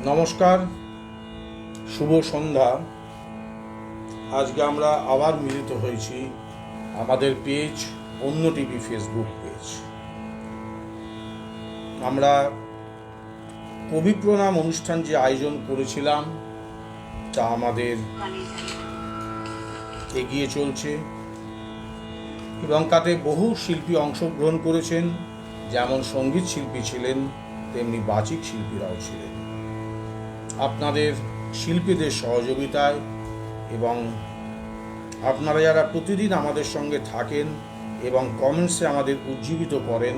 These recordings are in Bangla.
নমস্কার, শুভ সন্ধ্যা। আজকে আমরা আবার মিলিত হয়েছি আমাদের পেজ অন্য টিভি ফেসবুক পেজ। আমরা কবি প্রণাম অনুষ্ঠান যে আয়োজন করেছিলাম তা আমাদের এগিয়ে চলছে এবং তাতে বহু শিল্পী অংশগ্রহণ করেছেন। যেমন সঙ্গীত শিল্পী ছিলেন, তেমনি বাচিক শিল্পীরাও ছিলেন। আপনাদের শিল্পীদের সহযোগিতায় এবং আপনারা যারা প্রতিদিন আমাদের সঙ্গে থাকেন এবং কমেন্টসে আমাদের উজ্জীবিত করেন,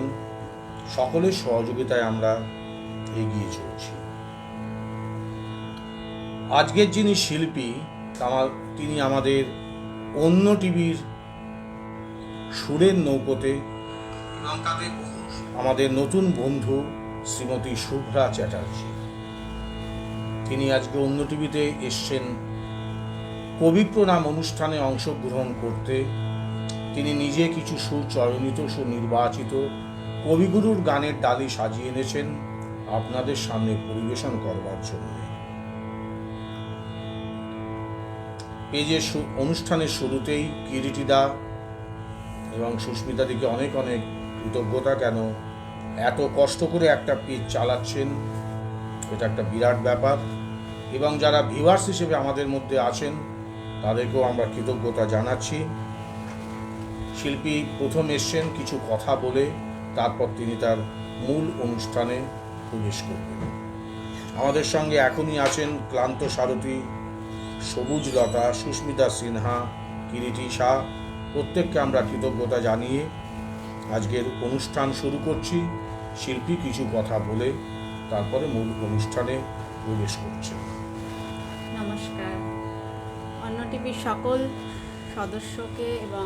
সকলের সহযোগিতায় আমরা এগিয়ে চলছি। আজকের যিনি শিল্পী তিনি আমাদের অন্য টিভির সুরের নৌকোতে এবং তাদের আমাদের নতুন বন্ধু শ্রীমতী শুভ্রা চ্যাটার্জি। তিনি আজকে অন্য টিভিতে এসছেন কবি প্রণাম অনুষ্ঠানে অংশগ্রহণ করতে। তিনি নিজে কিছু সুর চয়নিত, সুনির্বাচিত কবিগুরুর গানের ডালি সাজিয়ে এনেছেন আপনাদের সামনে পরিবেশন করবার জন্য। পেজের অনুষ্ঠানের শুরুতেই কিরিটিদা এবং সুস্মিতা দিকে অনেক অনেক কৃতজ্ঞতা। কেন এত কষ্ট করে একটা পেজ চালাচ্ছেন, এটা একটা বিরাট ব্যাপার। এবং যারা ভিউয়ার্স হিসেবে আমাদের মধ্যে আছেন তাদেরকেও আমরা কৃতজ্ঞতা জানাচ্ছি। শিল্পী প্রথম এসছেন কিছু কথা বলে, তারপর তিনি তার মূল অনুষ্ঠানে প্রবেশ করবেন। আমাদের সঙ্গে এখনই আছেন ক্লান্ত সারথী, সবুজ লতা, সুস্মিতা সিনহা, কিরিটি শাহ। প্রত্যেককে আমরা কৃতজ্ঞতা জানিয়ে আজকের অনুষ্ঠান শুরু করছি। শিল্পী কিছু কথা বলে তারপরে মূল অনুষ্ঠানে প্রবেশ করছে। নমস্কার, অন্য টিভির সকল সদস্যকে এবং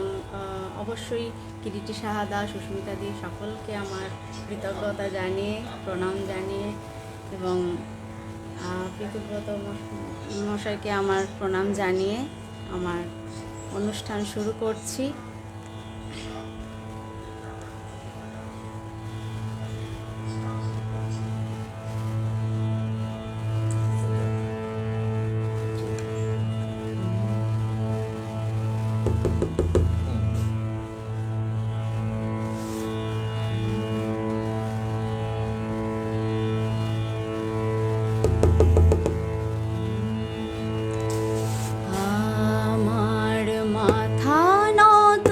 অবশ্যই কিরিটি সাহাদা, সুস্মিতা দি সকলকে আমার কৃতজ্ঞতা জানিয়ে, প্রণাম জানিয়ে এবং প্রীতিব্রত মশাইকে আমার প্রণাম জানিয়ে আমার অনুষ্ঠান শুরু করছি। আমার মাথা নত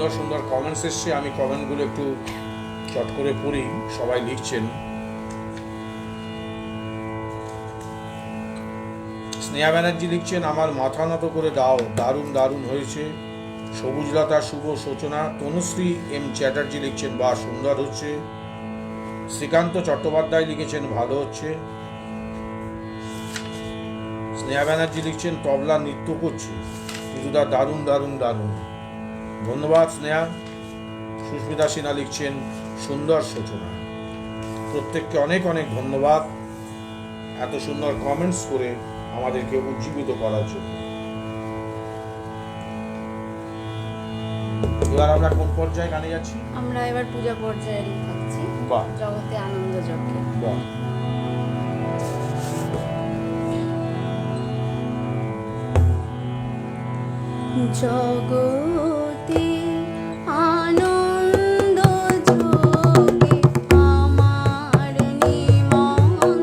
সুন্দর সুন্দর কমেন্টস এসছে, আমি কমেন্টগুলো একটু চট করে পড়ি। সবাই লিখছেন। স্নেহা ব্যানার্জি লিখছেন, আমার মাথা নত করে দাও, দারুণ দারুণ হয়েছে। সবুজলতা শুভ সূচনা। তনুশ্রী এম চ্যাটার্জি লিখছেন, বা সুন্দর হচ্ছে। শ্রীকান্ত চট্টোপাধ্যায় লিখেছেন, ভালো হচ্ছে। স্নেহা ব্যানার্জি লিখছেন, তবলা নৃত্য করছে কিছুটা, দারুণ দারুণ দারুণ। ধন্যবাদ স্নেহা। সুস্মিতা সিনহা লিখছেন, সুন্দর সূচনা। প্রত্যেককে অনেক অনেক ধন্যবাদ এত সুন্দর কমেন্টস করে আমাদেরকে উজ্জীবিত করার জন্য। এবার আমরা কোন পর্যায়ে গানে যাচ্ছি? আমরা এবার পূজা পর্যায়ে থাকছি। বাহ, জগতে আনন্দ যজ্ঞে। বাহ। জগতে আনন্দ যোগে আমার নিমন্ত্রণ।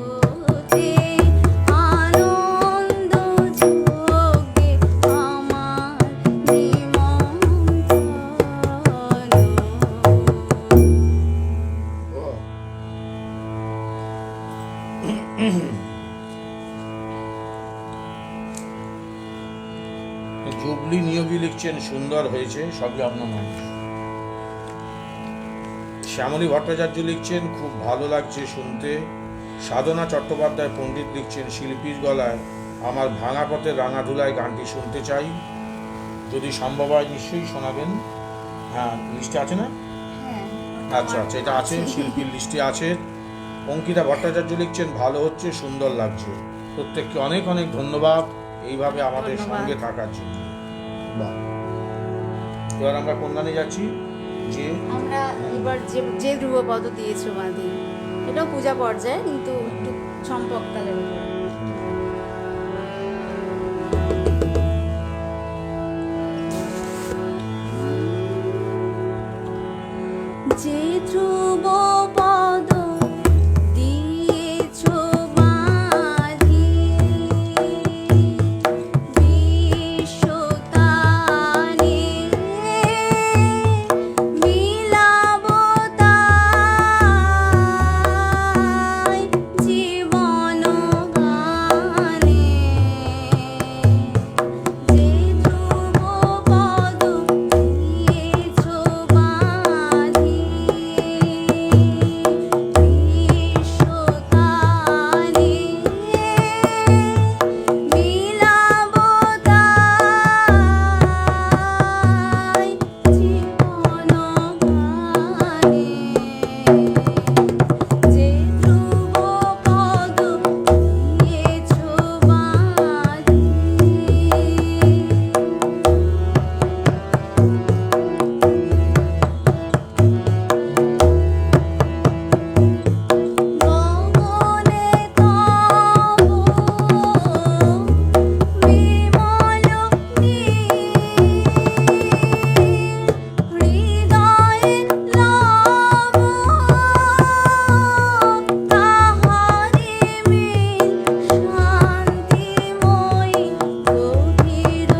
জগতে আনন্দ যোগে আমার নিমন্ত্রণ। জুবলি নিয়োগী লিখছেন, সুন্দর হয়েছে, সবই আপনার মানুষ। শ্যামলী ভট্টাচার্য লিখছেন খুব ভালো লাগছে শুনতে। সাধনা চট্টোপাধ্যায় পণ্ডিত লিখছেন শিল্পীর গলায় আমার ভাঙা পথের রাঙা ধুলায় গানটি শুনতে চাই, যদি সম্ভব হয় নিশ্চয়ই শোনাবেন। হ্যাঁ, লিস্টে আছে না? হ্যাঁ, আচ্ছা আচ্ছা, এটা আছে, শিল্পীর লিস্টে আছে। অঙ্কিতা ভট্টাচার্য লিখছেন ভালো হচ্ছে, সুন্দর লাগছে। প্রত্যেককে অনেক অনেক ধন্যবাদ এইভাবে আমাদের ধন্যবাদ। সঙ্গে থাকার জন্য। বাহ। এবার আমরা কোন গানে যাচ্ছি? যে আমরা এবার যে ধ্রুবপদ দিয়েছো মাদি, এটাও পূজা পর্যায়ে কিন্তু একটু সম্পক তালের উপর। যে ধ্রুবপদ দিয়েছো মাদি, বিশ্বতানে মিলাবো তাই জীবন গানে। যে ধ্রুবপদ দিয়েছো মাদি, বিশ্বতানে মিলাবো তাই জীবন গানে। যে ধ্রুবপদ দিয়েছো মাদি, গগনে তব বিমল নীল, হৃদয়ে লব তাহারি মিল, শান্তিময়ী গভীর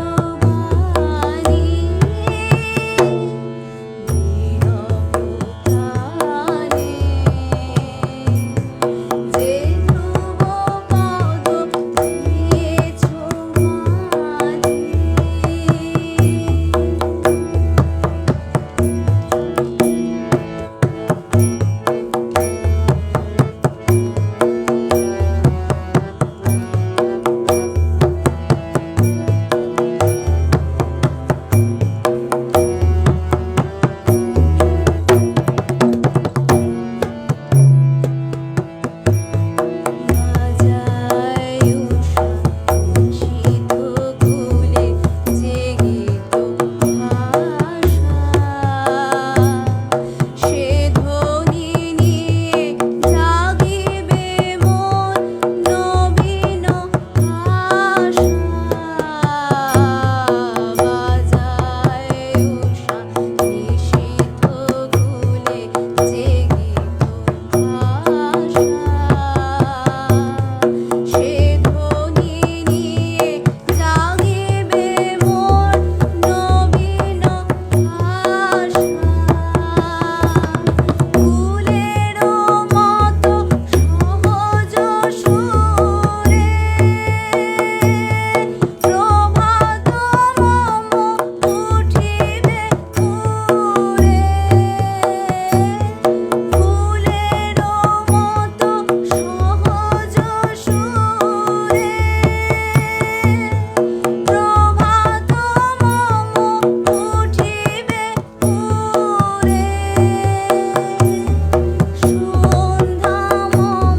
বাণী, নীরবতানে। যে ধ্রুবপদ দিয়েছো মাদি, বাজায় উষা নিশীথ কূলে জেগিত ভাষা, সে ধ্বনি নিয়ে জাগিবে মোর নবীন আশা। বাজায় উষা নিশীথ কূলে জেগিত ভাষা, সে ধ্বনি নিয়ে জাগিবে মোর নবীন আশা। ফুলের মতো সহজ সুরে প্রভাত মম উঠিবে উড়ে, ফুলের মতো সহজ সুরে প্রভাত মম উঠিবে উড়ে, সন্ধ্যা মম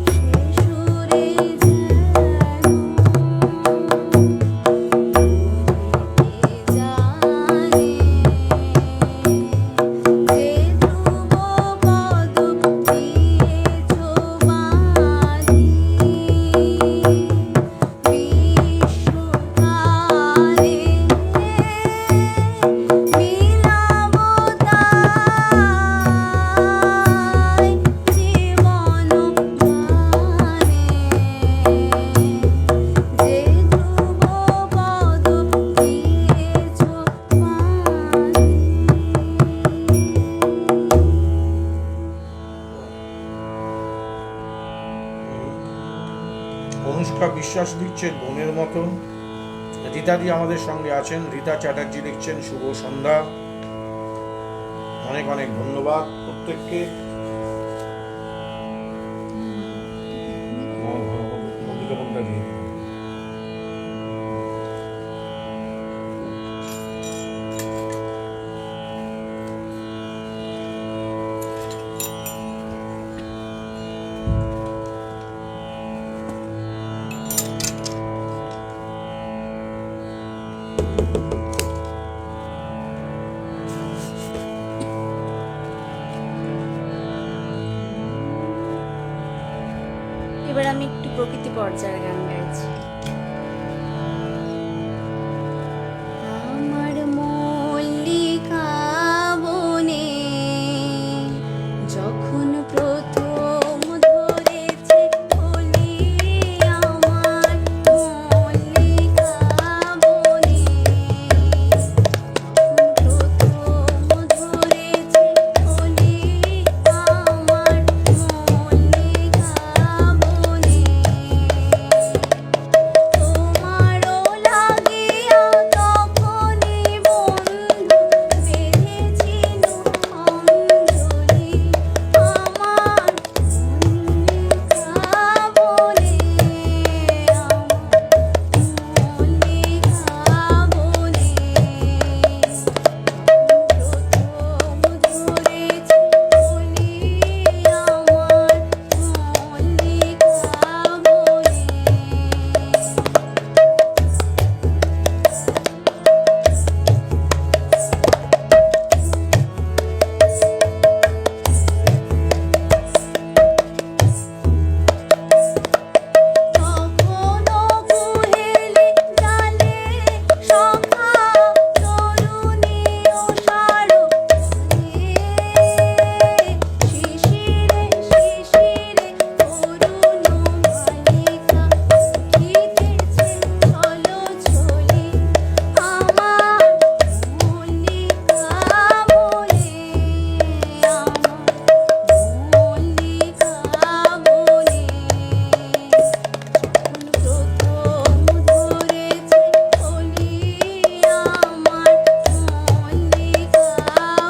সে সুরে যেন জানে। যে ধ্রুবপদ দিয়েছো মাদি, বিশ্বতানে মিলাবো তাই জীবন গানে। যে ধ্রুবপদ দিয়েছো মাদি। অনুষ্কা বিশ্বাস লিখছেন বোনের মতো। রীতাদি আমাদের সঙ্গে আছেন। রীতা চ্যাটার্জি লিখছেন শুভ সন্ধ্যা। অনেক অনেক ধন্যবাদ প্রত্যেককে। মন্দিরটা দিয়ে দিন। এবার আমি একটু প্রকৃতি পর্যায়ের গান গাইছি। আমার মল্লিকা বনে যখন প্রথম ধরেছে কলি, আমার মল্লিকা বনে যখন প্রথম ধরেছে কলি, আমার মল্লিকা বনে তোমারও লাগিয়া তখনই বন্ধু বেঁধেছিল অঞ্জলি, আমার মল্লিকা বনে, আমার মল্লিকা বনে প্রথম ধরেছে কলি, আমার মল্লিকা তখনও কুহেলি জালে সখা তরুণী ও সারো শিশিরে শিশিরে অরুণ বালিকা উঠিতেছে চলো চলি, আমার মল্লিকা বনে, আমার মল্লিকা বনে প্রথম ধরেছে কলি, আমার মল্লিকা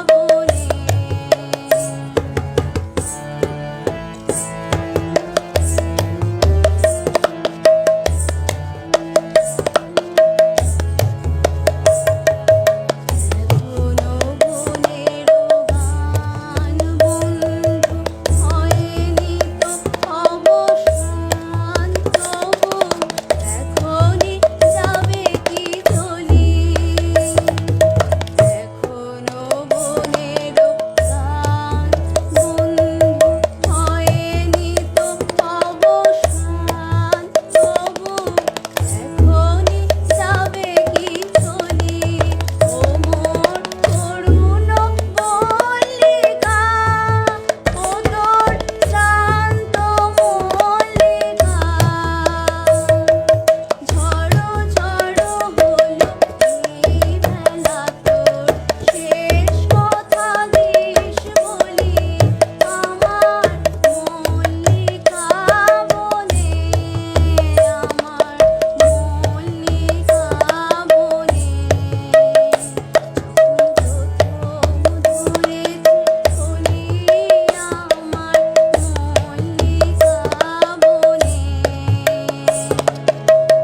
বনে। এখনো বনেরও গান বন্ধু হয়নি তো অবসান, তবু এখনই যাবে কি চলি, এখনো বনেরও গান বন্ধু হয়নি তো অবসান, তবু এখনই যাবে কি চলি, ও মোর তরুণ মল্লিকা, ও তোর শান্ত মল্লিকা, ঝড়ো ঝড়ো হলো এই বেলা তোর শেষ কথা দিস বলি, আমার মল্লিকা বনে, আমার মল্লিকা বনে প্রথম ধরেছে কলি, আমার মল্লিকা বনে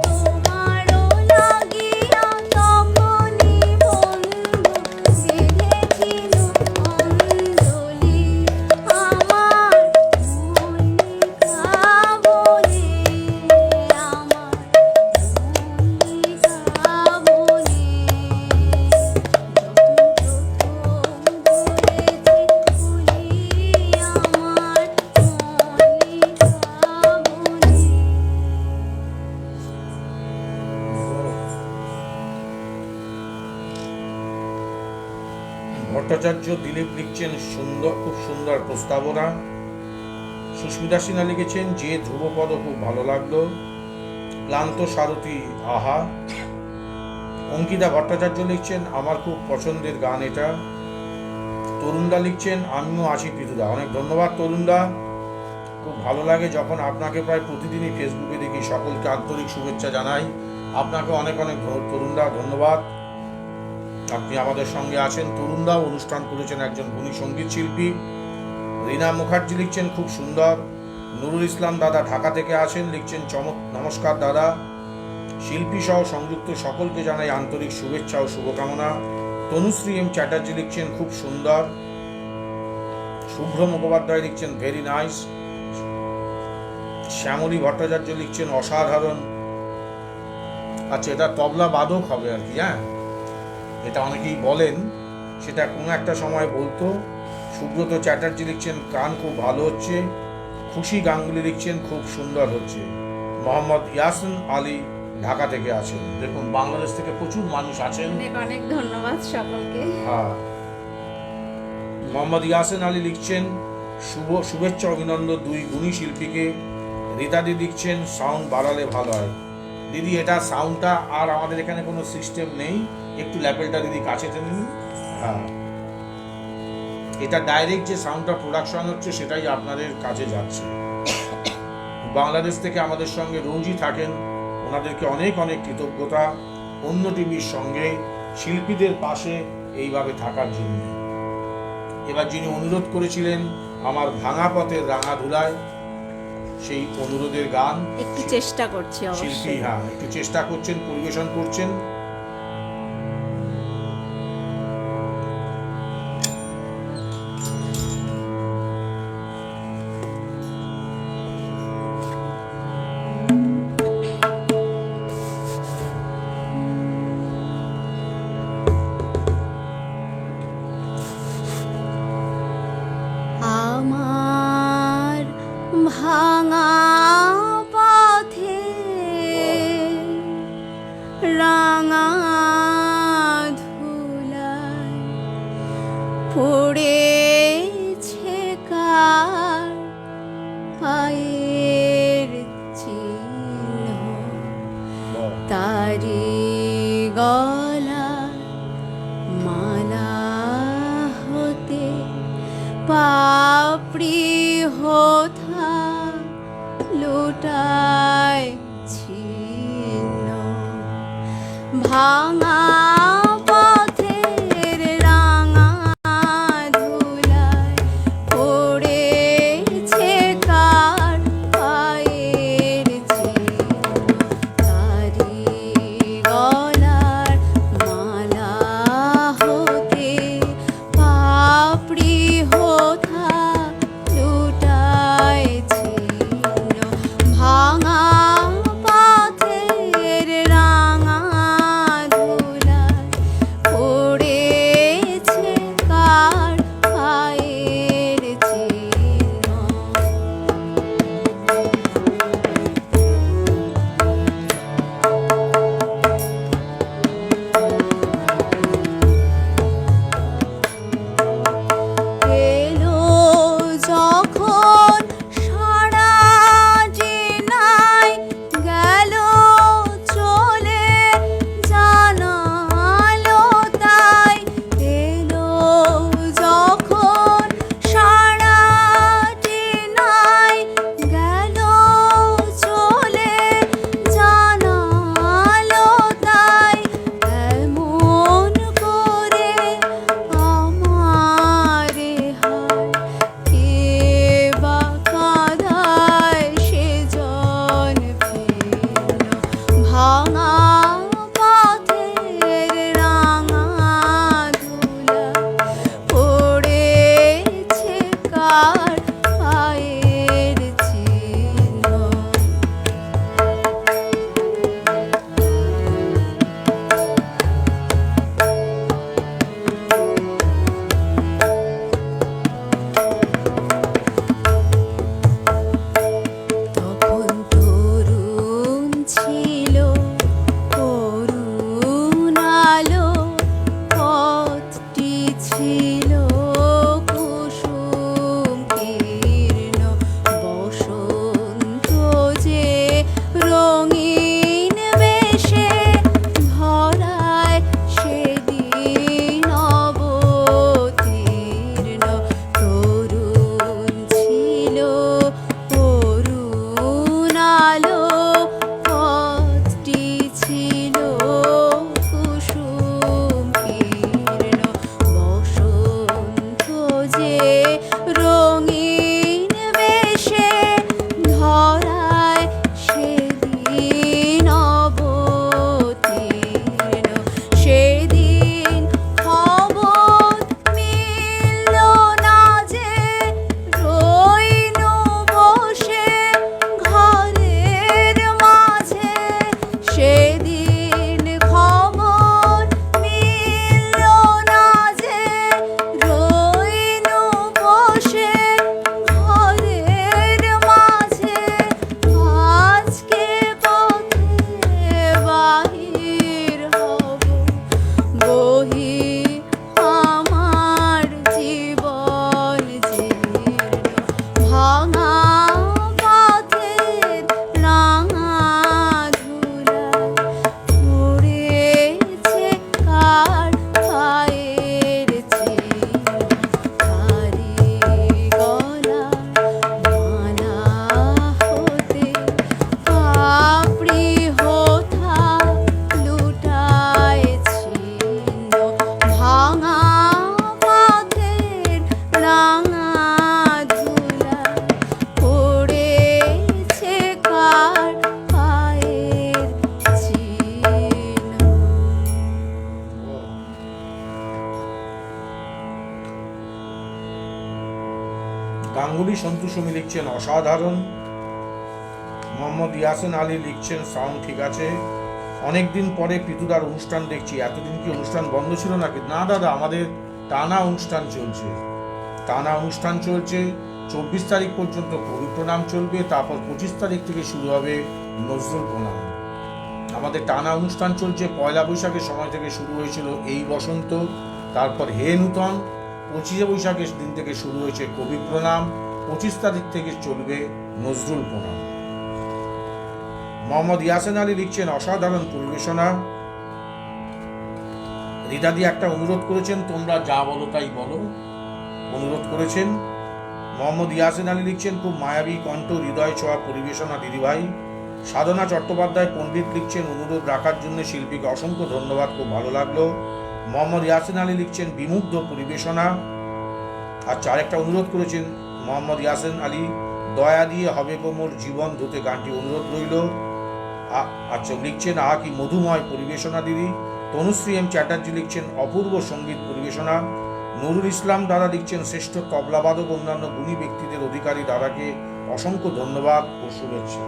তোমারও লাগিয়া তখনই বন্ধু বেঁধেছিল অঞ্জলি, আমার মল্লিকা বনে, আমার মল্লিকা বনে ভট্টাচার্য দিলীপ লিখছেন সুন্দর, খুব সুন্দর প্রস্তাবনা। সুস্মিতা সিনহা লিখেছেন যে ধ্রুবপদ খুব ভালো লাগলো। ক্লান্ত সারথী আহা। অঙ্কিতা ভট্টাচার্য লিখছেন আমার খুব পছন্দের গান এটা। তরুণদা লিখছেন আমিও আছি পিতুদা। অনেক ধন্যবাদ তরুণদা, খুব ভালো লাগে যখন আপনাকে প্রায় প্রতিদিনই ফেসবুকে দেখি। সকলকে আন্তরিক শুভেচ্ছা জানাই। আপনাকে অনেক অনেক তরুণদা ধন্যবাদ। আপনি আমাদের সঙ্গে আছেন। তরুণদাও অনুষ্ঠান করেছেন, একজন গুণী সঙ্গীত শিল্পী। রীনা মুখার্জি লিখছেন খুব সুন্দর। নুরুল ইসলাম দাদা ঢাকা থেকে আছেন, লিখছেন নমস্কার দাদা। শিল্পী সহ সংযুক্ত সকলকে জানাই আন্তরিক শুভেচ্ছা ও শুভকামনা। তনুশ্রী এম চ্যাটার্জি লিখছেন খুব সুন্দর। শুভ্র মুখোপাধ্যায় লিখছেন ভেরি নাইস। শ্যামলী ভট্টাচার্য লিখছেন অসাধারণ। আচ্ছা, এটা তবলা বাদক হবে আর কি, হ্যাঁ, এটা অনেকেই বলেন, সেটা কোনো একটা সময় বলতো। সুব্রত চ্যাটার্জি লিখছেন গান খুব ভালো হচ্ছে। খুশি গাঙ্গুলি লিখছেন খুব সুন্দর হচ্ছে। মোহাম্মদ ইয়াসিন আলী ঢাকা থেকে আছেন। দেখুন, বাংলাদেশ থেকে প্রচুর মানুষ আছেন। অনেক অনেক ধন্যবাদ সকলকে। হ্যাঁ, মোহাম্মদ ইয়াসিন আলী লিখছেন শুভেচ্ছা অভিনন্দন দুই গুণী শিল্পীকে। রীতাদি লিখছেন সাউন্ড বাড়ালে ভালো হয়। দিদি, এটা সাউন্ডটা আর আমাদের এখানে কোনো সিস্টেম নেই, একটু ল্যাপেলটা দিদি কাছে টেনে নিন। হ্যাঁ, এটা ডাইরেক্ট যে সাউন্ডটা প্রোডাকশন হচ্ছে সেটাই আপনাদের কাছে যাচ্ছে। বাংলাদেশ থেকে আমাদের সঙ্গে রোজই থাকেন, ওনাদেরকে অনেক অনেক কৃতজ্ঞতা অন্য টিভির সঙ্গে শিল্পীদের পাশে এইভাবে থাকার জন্য। এবার যিনি অনুরোধ করেছিলেন আমার ভাঙা পথের রাঙা ধুলায়, সেই অনুরোধের গান একটু চেষ্টা করছি শিল্পী, অবশ্যই। হ্যাঁ, একটু চেষ্টা করছেন, পরিবেশন করছেন। আমার ভাঙা পথে রাঙা ধুলায় পড়েছে কার পায়ের চিহ্ন, তারি গলা মালা হতে পাপড়ি হোথা লুটায় ছিন্ন। ভাঙা পথের রাঙা ধুলায় পড়েছে কার পায়ের চিহ্ন, তারি গলার মালা হতে পাপড়ি হোথা লুটায় ছিন্ন। ভাঙা পথের রাঙা ধুলায় গাঙ্গুলি সন্তোষমী লিখছেন অসাধারণ। মোহাম্মদ ইয়াসিন আলী লিখছেন সাউন্ড ঠিক আছে। অনেকদিন পরে পিতুদার অনুষ্ঠান দেখছি, এতদিন কি অনুষ্ঠান বন্ধ ছিল নাকি? না দাদা, আমাদের টানা অনুষ্ঠান চলছে। 24 তারিখ পর্যন্ত কবি প্রণাম চলবে, তারপর 25 তারিখ থেকে শুরু হবে নজরুল প্রণাম। আমাদের টানা অনুষ্ঠান চলছে। পয়লা বৈশাখের সময় থেকে শুরু হয়েছিল এই বসন্ত, তারপর হে নূতন, 25শে বৈশাখের দিন থেকে শুরু হয়েছে কবি প্রণাম, 25 তারিখ থেকে চলবে নজরুল প্রণাম। মোহাম্মদ ইয়াসিন আলী লিখছেন অসাধারণ পরিবেশনা। রিদাদি একটা অনুরোধ করেছেন, তোমরা যা বলো তাই বলো, অনুরোধ করেছেন। মোহাম্মদ ইয়াসিন আলী লিখছেন খুব মায়াবী কণ্ঠ, হৃদয় ছোঁয়া পরিবেশনা দিদিভাই। সাধনা চট্টোপাধ্যায় পণ্ডিত লিখছেন অনুরোধ রাখার জন্য শিল্পীকে অসংখ্য ধন্যবাদ, খুব ভালো লাগলো। মোহাম্মদ ইয়াসিন আলী লিখছেন বিমুগ্ধ পরিবেশনা। আচ্ছা, আরেকটা অনুরোধ করেছেন মোহাম্মদ ইয়াসিন আলী, দয়া দিয়ে হবে কোমর জীবন ধুতে, গানটি অনুরোধ রইল। আচ্ছা, লিখছেন কি মধুময় পরিবেশনা দিদি। তনুশ্রী এম চ্যাটার্জি লিখছেন অপূর্ব সঙ্গীত পরিবেশনা। নুরুল ইসলাম দাদা লিখছেন শ্রেষ্ঠ তবলাবাদক অন্যান্য গুণী ব্যক্তিদের অধিকারী দাদাকে অসংখ্য ধন্যবাদ ও শুভেচ্ছা।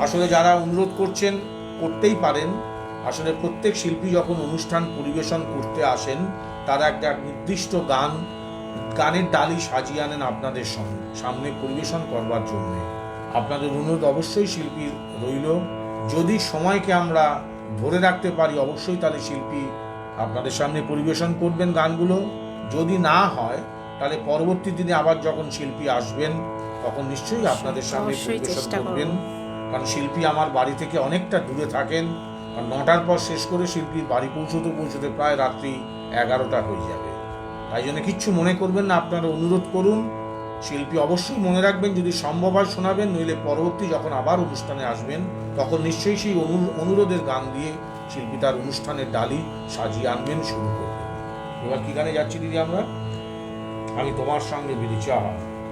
আসলে যারা অনুরোধ করছেন করতেই পারেন। আসলে প্রত্যেক শিল্পী যখন অনুষ্ঠান পরিবেশন করতে আসেন, তারা একটা নির্দিষ্ট গানের ডালি সাজিয়ে আনেন আপনাদের সামনে পরিবেশন করবার জন্য। আপনাদের অনুরোধ অবশ্যই শিল্পীর রইল, যদি সময়কে আমরা ধরে রাখতে পারি অবশ্যই তাহলে শিল্পী আপনাদের সামনে পরিবেশন করবেন গানগুলো। যদি না হয় তাহলে পরবর্তী দিনে আবার যখন শিল্পী আসবেন তখন নিশ্চয়ই আপনাদের সামনে পরিবেশন করবেন। কারণ শিল্পী আমার বাড়ি থেকে অনেকটা দূরে থাকেন, আর 9টার পর শেষ করে শিল্পীর বাড়ি পৌঁছতে প্রায় রাত্রি 11টা হয়ে যাবে। তাই জন্য কিচ্ছু মনে করবেন না, আপনারা অনুরোধ করুন। শিল্পী অবশ্যই মনে রাখবেন, যদি সম্ভব হয় শোনাবেন, নইলে পরবর্তী যখন আবার অনুষ্ঠানে আসবেন তখন নিশ্চয়ই সেই অনুরোধের গান দিয়ে শিল্পী তার অনুষ্ঠানের ডালি সাজিয়ে আনবেন, শুরু করবেন। এবার কি গানে যাচ্ছি দিদি আমরা? আমি তোমার সঙ্গে বেঁধেছি।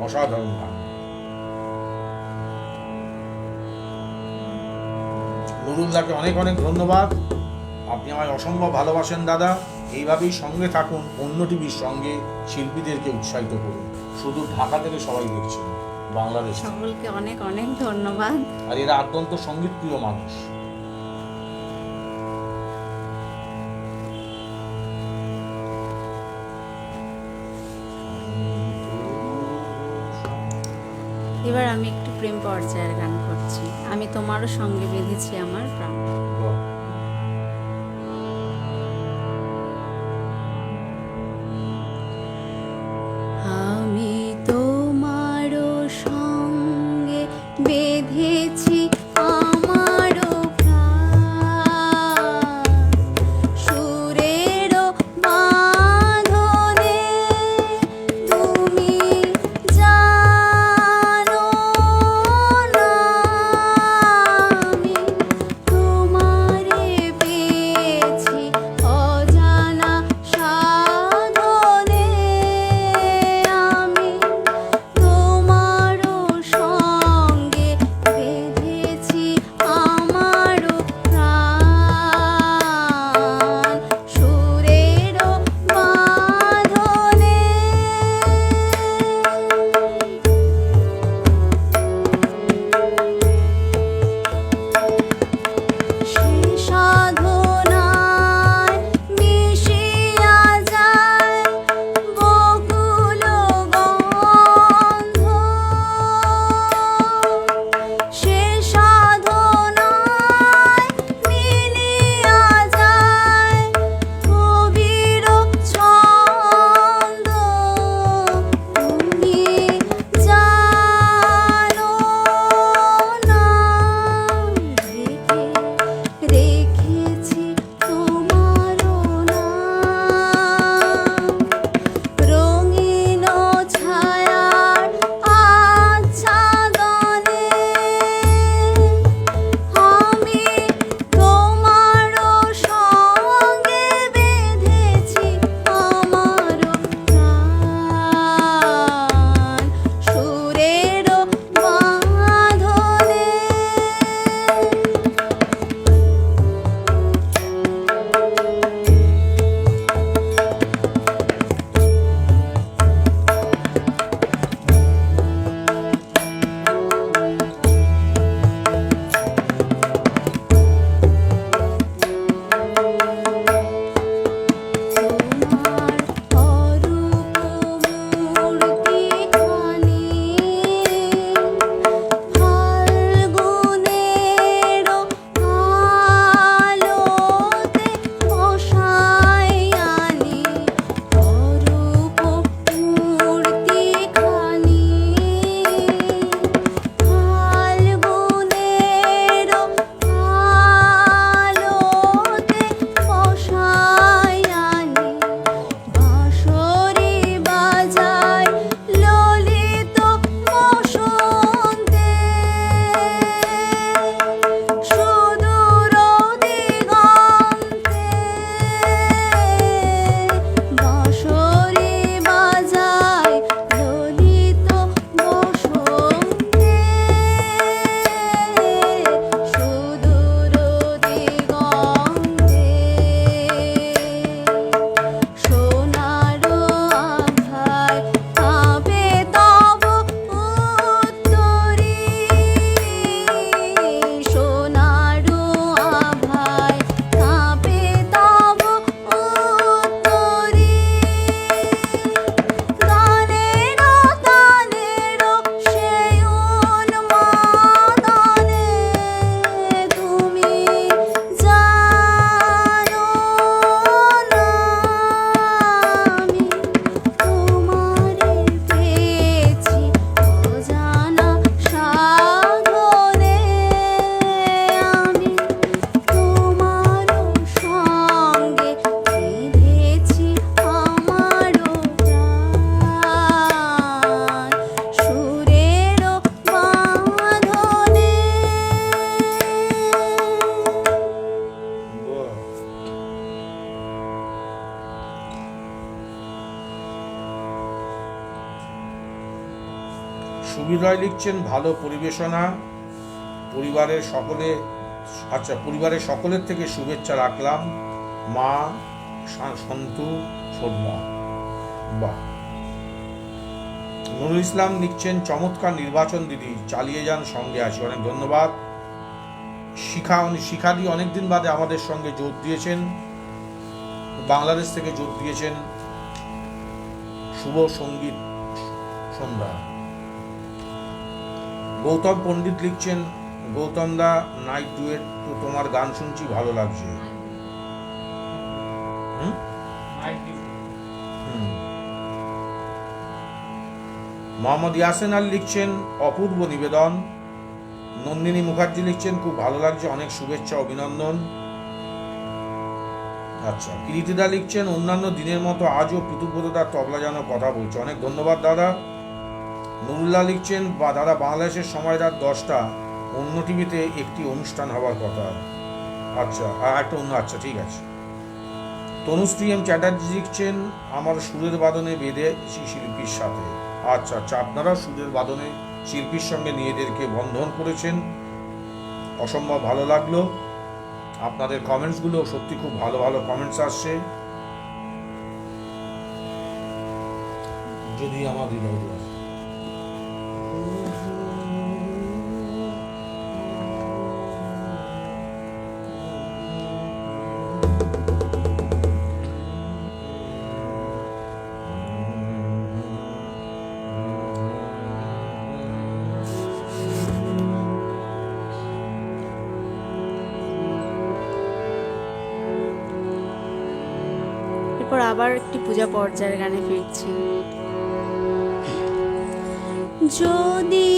অসাধারণ গান। নুরুল্লাহকে অনেক অনেক ধন্যবাদ, আপনি আমায় অসম্ভব ভালোবাসেন দাদা। এইভাবেই সঙ্গে থাকুন, অন্য টিভির সঙ্গে শিল্পীদেরকে উৎসাহিত করুন। শুধু ঢাকা থেকে সবাই দেখছেন, বাংলাদেশ সকলকে অনেক অনেক ধন্যবাদ। আর এরা অত্যন্ত সঙ্গীত প্রিয় মানুষ। এবার আমি একটু প্রেম পর্যায়ের গান করছি। আমি তোমারও সঙ্গে বেঁধেছি আমার প্রাণ। আমি তোমারও সঙ্গে বেঁধেছি আমারও প্রাণ, সুরেরও বাঁধনে তুমি জানো না আমি তোমার সুবীর রায় লিখছেন ভালো পরিবেশনা, পরিবারের সকলের থেকে শুভেচ্ছা রাখলাম, মা সন্তু শর্মা। বাহ। নুরুল ইসলাম লিখছেন চমৎকার নির্বাচন দিদি, চালিয়ে যান, সঙ্গে আছি। অনেক ধন্যবাদ। শিখাদি অনেকদিন বাদে আমাদের সঙ্গে যোগ দিয়েছেন, বাংলাদেশ থেকে যোগ দিয়েছেন। শুভ সঙ্গীত সন্ধ্যা। গৌতম পণ্ডিত লিখছেন গৌতম দা নাইট ডুয়েট, তো তোমার গান শুনছি ভালো লাগছে। মোহাম্মদ ইয়াসিন আলী লিখছেন অপূর্ব নিবেদন। নন্দিনী মুখার্জি লিখছেন খুব ভালো লাগছে, অনেক শুভেচ্ছা, অভিনন্দন। আচ্ছা, কিরিটিদা লিখছেন অন্যান্য দিনের মতো আজও পুতুব্রতদার তবলা যেন কথা বলছে। অনেক ধন্যবাদ দাদা। নুরুল্লাহ লিখছেন দাদা বাংলাদেশের সময় রাত 10টা, অন্য টিভিতে একটি অনুষ্ঠান হওয়ার কথা। আচ্ছা, আচ্ছা ঠিক আছে। তনুশ্রী এম চ্যাটার্জি লিখছেন আমার সুরের বাদনে বেঁধেছি শিল্পীর সাথে। আচ্ছা, আপনারা সুরের বাদনে শিল্পীর সঙ্গে নিজেদেরকে বন্ধন করেছেন, অসম্ভব ভালো লাগলো। আপনাদের কমেন্টসগুলো সত্যি খুব ভালো ভালো কমেন্টস আসছে। যদি আমার আবার একটি পূজা পর্যায়ের গানে ফিরছি। যদি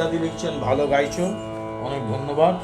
স্মিতাদি লিখছেন ভালো গাইছো, অনেক ধন্যবাদ।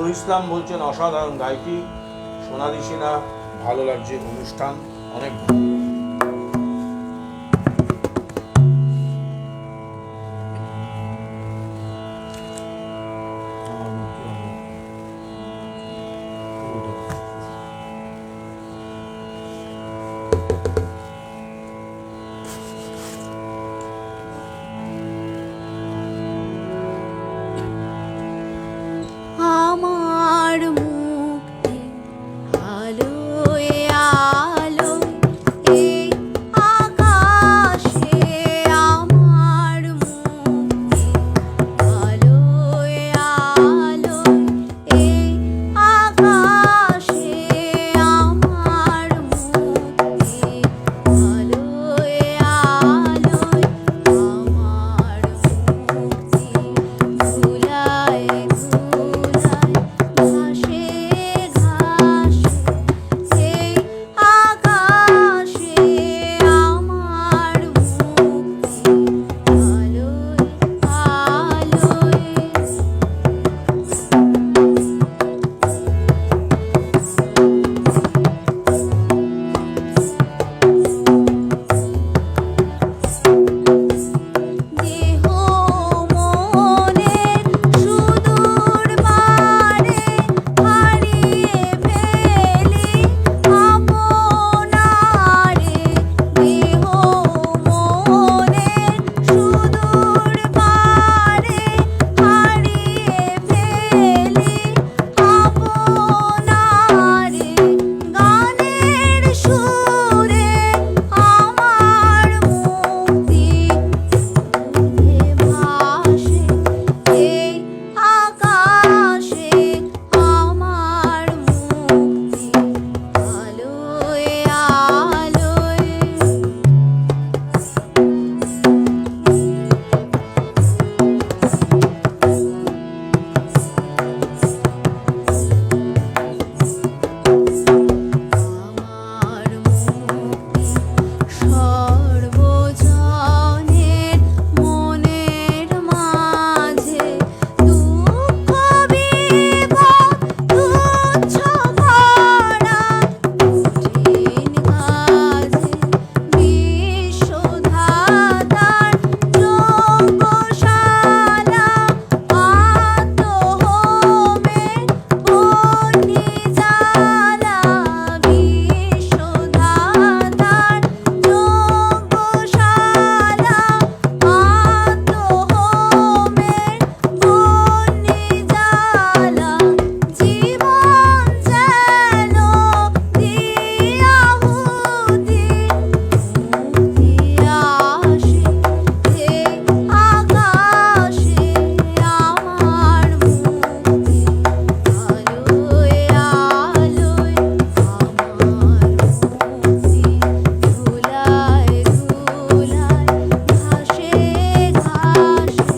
নুরুল ইসলাম বলছেন অসাধারণ গায়িকা। সোনালী সিনহা ভালো লাগছে অনুষ্ঠান অনেক ভালো। আমার মুক্তি আলোয় আলোয় এই আকাশে, আমার মুক্তি আলোয় আলোয় এই আকাশে, আমার মুক্তি আলোয় আলোয়, আমার মুক্তি ধুলায় ধুলায় ঘাসে ঘাসে এই আকাশে, আমার মুক্তি আলোয় দেহ মনের সুদূর পারে হারিয়ে ফেলি আপনারে, দেহ মনের সুদূর পারে হারিয়ে ফেলি আপনারে, গানের সুরে আমার মুক্তি ভাসে এই আকাশে, আমার মুক্তি আলোয় আলোয়। আমার মুক্তি সর্বজনের মনের মাঝে, দুঃখ বিপদ তুচ্ছ করা কঠিন কাজে, বিশ্বধাতার যজ্ঞশালা আত্মহোমের অগ্নিজ্বালা, বিশ্বধাতার যজ্ঞশালা আত্মহোমের অগ্নিজ্বালা, জীবন যেন দিয়াহুতি মুক্তি আসে এই আকাশে, আমার মুক্তি আলোয় আলোয়, আমার মুক্তি ধুলায় ধুলায় ঘাসে ঘাসে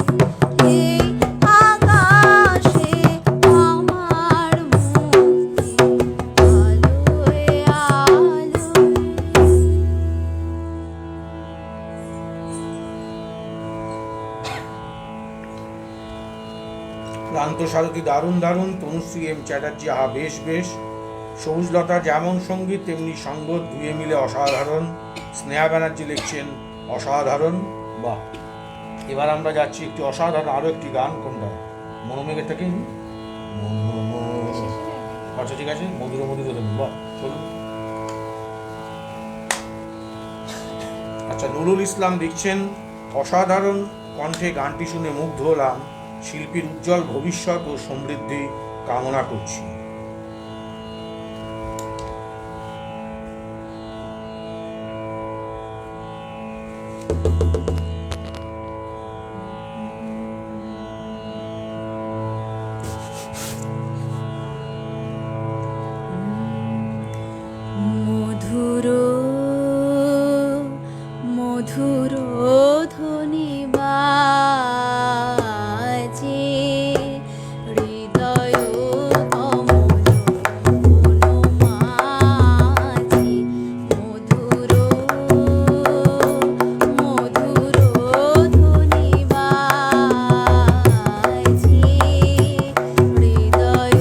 এই আকাশে, আমার মুক্তি আলোয় আলোয়। ক্লান্ত সারথী দারুণ দারুণ, তনুশ্রী এম চ্যাটার্জি আহা বেশ বেশ, সবুজলতা যেমন সঙ্গীত তেমনি সঙ্গত, দুয়ে মিলে অসাধারণ। স্নেহা ব্যানার্জি লিখছেন অসাধারণ, বাহ। এবার আমরা যাচ্ছি একটি অসাধারণ আরো একটি গান, কোনটা মনোমেঘের থেকে আচ্ছা ঠিক আছে, মধুর মধুর হলেন, বাহ চলুন। আচ্ছা, নুরুল ইসলাম লিখছেন অসাধারণ কণ্ঠে গানটি শুনে মুগ্ধ হলাম, শিল্পীর উজ্জ্বল ভবিষ্যৎ ও সমৃদ্ধি কামনা করছি। মধুর মধুর ধ্বনি বাজে হৃদয় কমল মাঝে, মধুর মধুর ধ্বনি বাজে হৃদয়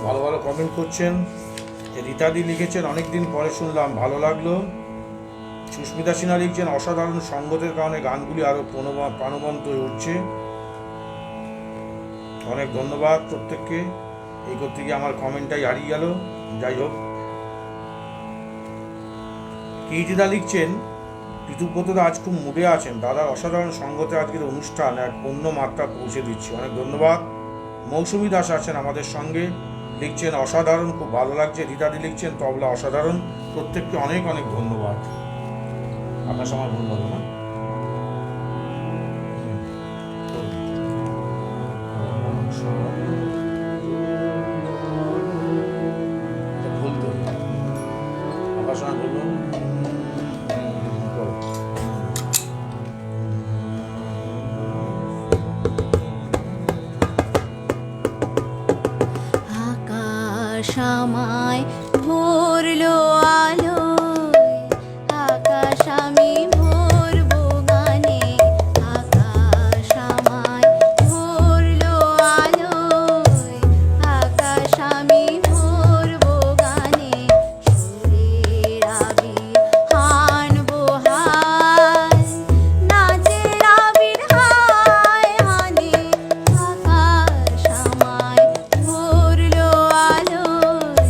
ভালো ভালো কমেন্ট করছেন। রীতাদি লিখেছেন অনেকদিন পরে শুনলাম, ভালো লাগলো। সুস্মিতা সিনহা লিখছেন অসাধারণ সঙ্গতের কারণে গানগুলি আরো প্রাণবন্ত হয়ে উঠছে। অনেক ধন্যবাদ প্রত্যেককে। এই করতে গিয়ে আমার কমেন্টটাই হারিয়ে গেল। যাই হোক, কীর্তিদা লিখছেন ঋতুব্রতদা আজ খুব মুডে আছেন, দাদার অসাধারণ সঙ্গতে আজকের অনুষ্ঠান এক অন্য মাত্রা পৌঁছে দিচ্ছে। অনেক ধন্যবাদ। মৌসুমী দাস আছেন আমাদের সঙ্গে, লিখছেন অসাধারণ, খুব ভালো লাগছে। রীতাদি লিখছেন তবলা অসাধারণ। প্রত্যেককে অনেক অনেক ধন্যবাদ। আপনার সময় ভুল হলো না? ভুল তো আপনার সময় বললো আকাশামায় ভরলো আলোয়, আকাশ আমি ভরবো গানে। আকাশামায় ভরলো আলোয়, আকাশ আমি ভরবো গানে। সুরের আবির হানবো হায়, নাচের আবির হায় হানে। আকাশ আমায় ভরলো আলোয়,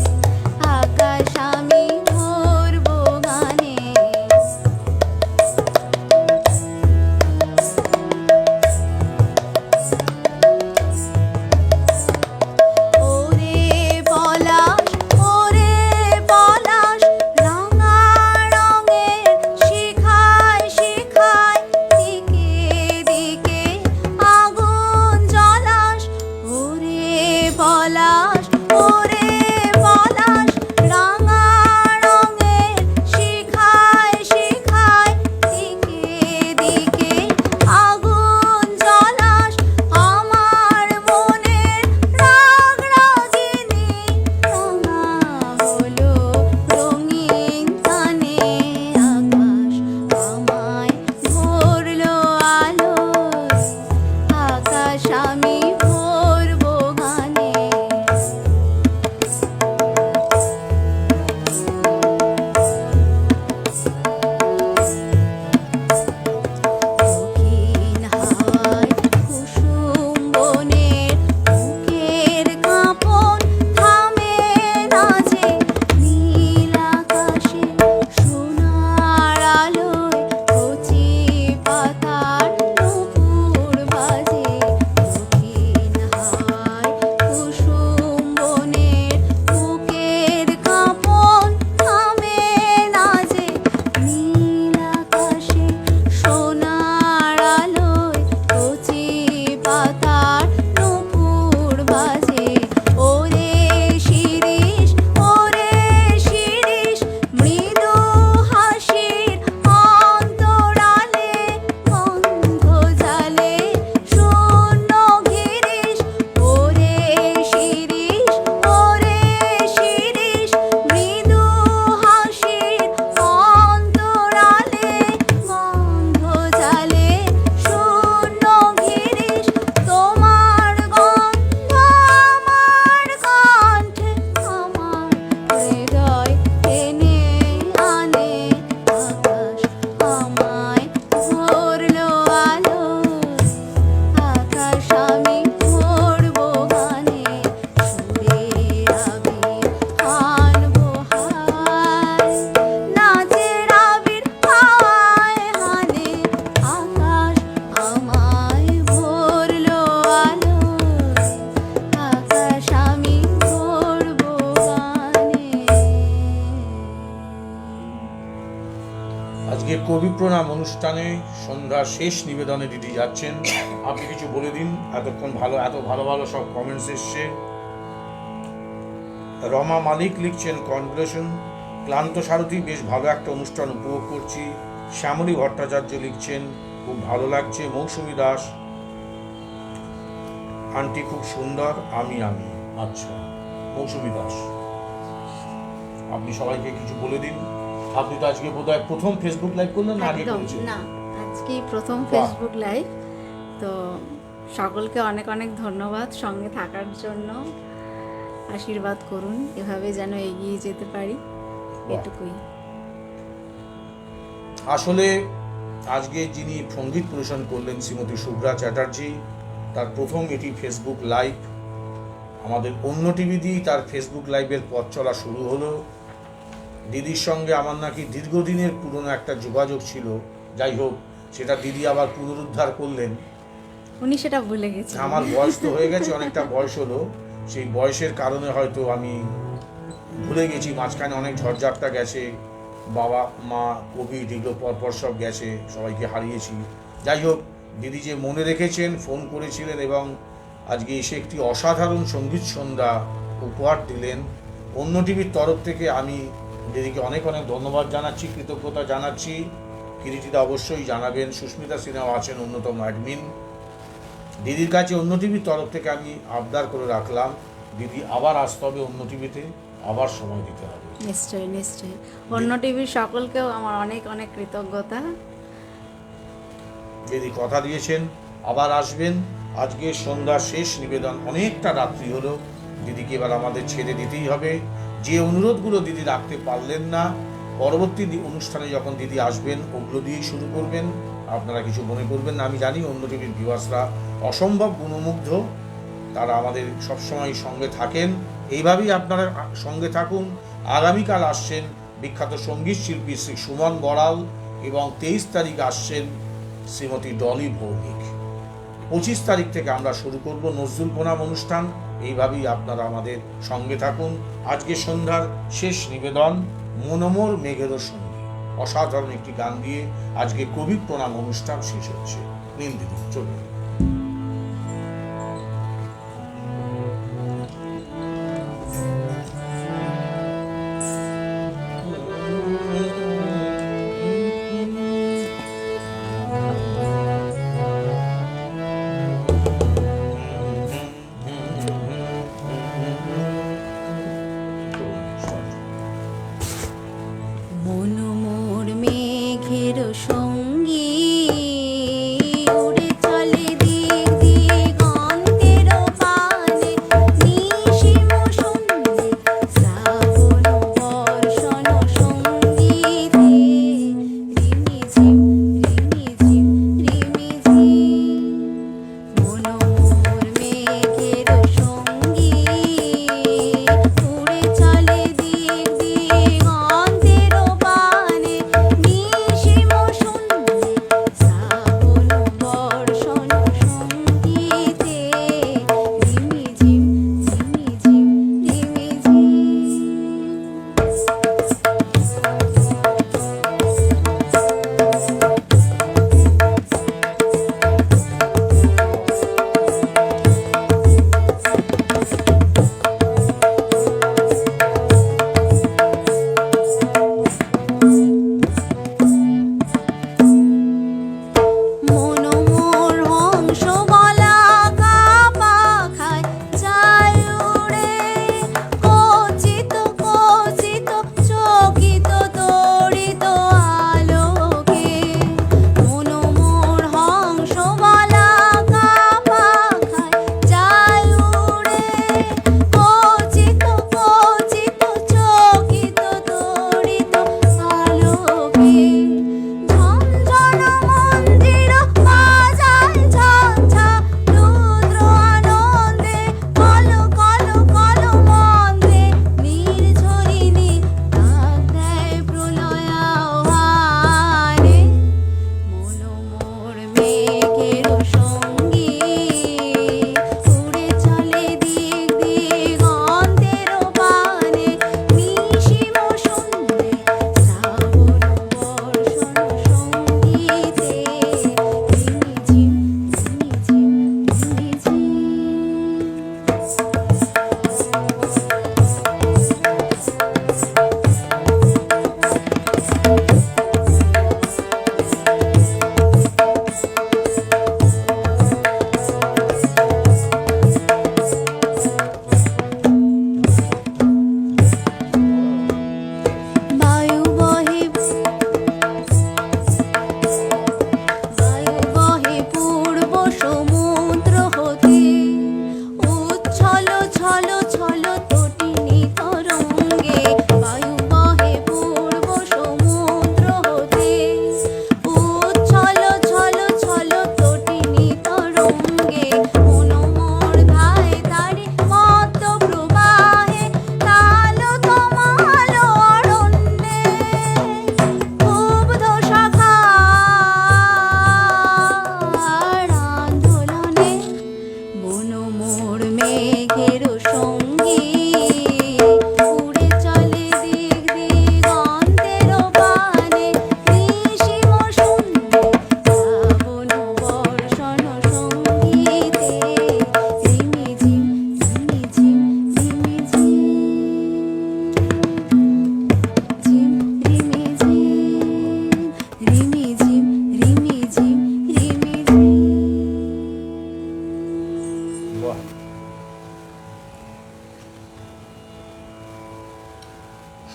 কবি প্রণাম অনুষ্ঠানে সন্ধ্যার শেষ নিবেদনে দিদি যাচ্ছেন। আপনি কিছু বলে দিন। এতক্ষণ এত ভালো ভালো সব কমেন্টস এসছে। রমা মালিক লিখছেন, কনগ্রেশন। ক্লান্ত সারথী, বেশ ভালো একটা অনুষ্ঠান উপভোগ করছি। শ্যামলী ভট্টাচার্য লিখছেন, খুব ভালো লাগছে। মৌসুমী দাস, আন্টি খুব সুন্দর। আমি আচ্ছা, মৌসুমী দাস, আপনি সবাইকে কিছু বলে দিন। আপনি তো আজকে বোধহয় প্রথম ফেসবুক লাইভ করলেন না আগে একদম করেছেন? না, আজকেই প্রথম বাহ। Facebook live. তো সকলকে অনেক অনেক ধন্যবাদ সঙ্গে থাকার জন্য। আশীর্বাদ করুন, এভাবে যেন এগিয়ে যেতে পারি, এটুকুই। আসলে আজকে যিনি সঙ্গীত পরিবেশন করলেন শ্রীমতী শুভ্রা চ্যাটার্জি, তার প্রথম এটি ফেসবুক লাইভ। আমাদের অন্য টিভি দিয়েই তার ফেসবুক লাইভের পথ চলা শুরু হলো। দিদির সঙ্গে আমার নাকি দীর্ঘদিনের পুরনো একটা যোগাযোগ ছিল। যাই হোক, সেটা দিদি আবার পুনরুদ্ধার করলেন। উনি সেটা ভুলে গেছেন। আমার বয়স তো হয়ে গেছে, অনেকটা বয়স হলো। সেই বয়সের কারণে হয়তো আমি ভুলে গেছি। মাঝখানে অনেক ঝড়ঝাপটা গেছে, বাবা মা কোভিড এগুলো পরপর সব গেছে, সবাইকে হারিয়েছি। যাই হোক, দিদি যে মনে রেখেছেন, ফোন করেছিলেন এবং আজকে এসে একটি অসাধারণ সঙ্গীত সন্ধ্যা উপহার দিলেন। অন্য টিভির তরফ থেকে আমি দিদিকে অনেক অনেক ধন্যবাদ জানাচ্ছি, কৃতজ্ঞতা জানাচ্ছি। কিরিটিদা অবশ্যই জানাবেন। সুস্মিতা সিনহাও আছেন অন্যতম অ্যাডমিন। দিদির কাছে অন্য টিভির তরফ থেকে আমি আবদার করে রাখলাম, দিদি আবার আসতে হবে অন্য টিভিতে, আবার সময় দিতে হবে। নিশ্চয়ই নিশ্চয়ই। অন্য টিভির সকলকেও আমার অনেক অনেক কৃতজ্ঞতা। দিদি কথা দিয়েছেন আবার আসবেন। আজকে সন্ধ্যার শেষ নিবেদন, অনেকটা রাত্রি হলো, দিদিকে এবার আমাদের ছেড়ে দিতেই হবে। যে অনুরোধগুলো দিদি রাখতে পারলেন না, পরবর্তী অনুষ্ঠানে যখন দিদি আসবেন ওগুলো দিয়েই শুরু করবেন। আপনারা কিছু মনে করবেন না। আমি জানি অন্য টিভির ভিউয়ার্সরা অসম্ভব গুণমুগ্ধ, তারা আমাদের সবসময় সঙ্গে থাকেন। এইভাবেই আপনারা সঙ্গে থাকুন। আগামীকাল আসছেন বিখ্যাত সঙ্গীত শিল্পী শ্রী সুমন বড়াল এবং 23 তারিখ আসছেন শ্রীমতী ডলি ভৌমিক। 25 তারিখ থেকে আমরা শুরু করব নজরুল প্রণাম অনুষ্ঠান। এইভাবেই আপনারা আমাদের সঙ্গে থাকুন। আজকে সন্ধ্যার শেষ নিবেদন মনোমোর মেঘেরও সঙ্গে, অসাধারণ একটি গান দিয়ে আজকে কবি প্রণাম অনুষ্ঠান শেষ হচ্ছে। নিন দিদি, চলুন। মনোমোর মেঘের সঙ্গী উড়ে চলে দিক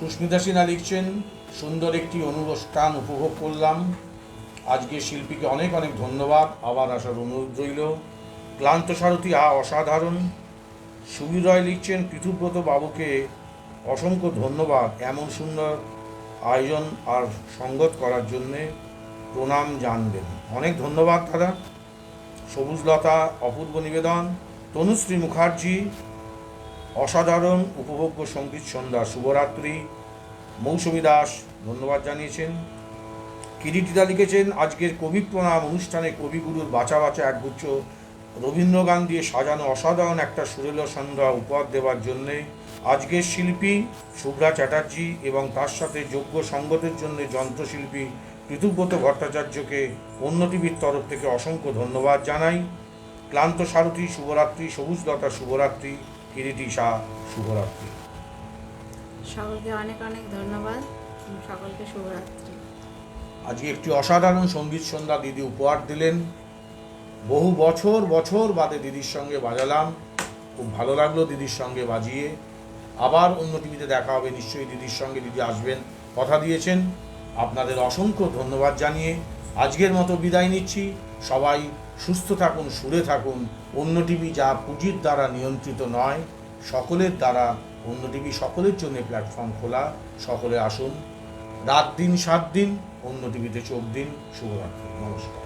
সুস্মিতা সিনহা লিখছেন, সুন্দর একটি অনুষ্ঠান উপভোগ করলাম। আজকে শিল্পীকে অনেক অনেক ধন্যবাদ, আবার আসার অনুরোধ রইল। ক্লান্ত সারথী অসাধারণ। সুবীর রয় লিখছেন, পৃথুব্রত বাবুকে অসংখ্য ধন্যবাদ এমন সুন্দর আয়োজন আর সঙ্গত করার জন্যে, প্রণাম জানবেন। অনেক ধন্যবাদ দাদা। সবুজলতা অপূর্ব নিবেদন। তনুশ্রী মুখার্জি, অসাধারণ উপভোগ্য সঙ্গীত সন্ধ্যা, শুভরাত্রি। মৌসুমী দাস ধন্যবাদ জানিয়েছেন। কিরিটিদা লিখেছেন, আজকের কবি প্রণাম অনুষ্ঠানে কবিগুরুর বাঁচা বাঁচা একগুচ্ছ রবীন্দ্রগান দিয়ে সাজানো অসাধারণ একটা সুরেল সন্ধ্যা উপহার দেওয়ার জন্যে আজকের শিল্পী শুভ্রা চ্যাটার্জি এবং তার সাথে যোগ্য সঙ্গতের জন্য যন্ত্রশিল্পী পৃথুব্রত ভট্টাচার্যকে অন্য টিভির তরফ থেকে অসংখ্য ধন্যবাদ জানাই। ক্লান্ত সারথী শুভরাত্রি, সবুজলতা শুভরাত্রি, কিরিটি শাহ শুভরাত্রি। সকলকে অনেক অনেক ধন্যবাদ, সকলকে শুভরাত্রি। আজকে একটি অসাধারণ সঙ্গীত সন্ধ্যা দিদি উপহার দিলেন। বহু বছর বছর বাদে দিদির সঙ্গে বাজালাম, খুব ভালো লাগলো দিদির সঙ্গে বাজিয়ে। আবার অন্য টিভিতে দেখা হবে নিশ্চয়ই দিদির সঙ্গে, দিদি আসবেন কথা দিয়েছেন। আপনাদের অসংখ্য ধন্যবাদ জানিয়ে আজকের মতো বিদায় নিচ্ছি। সবাই সুস্থ থাকুন, সুরে থাকুন। অন্য টিভি যা পুঁজির দ্বারা নিয়ন্ত্রিত নয়, সকলের দ্বারা অন্য টিভি সকলের জন্য প্ল্যাটফর্ম খোলা। সকলে আসুন, রাত দিন 7 দিন অন্য টিভিতে চোখ দিন। শুভরাত্রি, নমস্কার।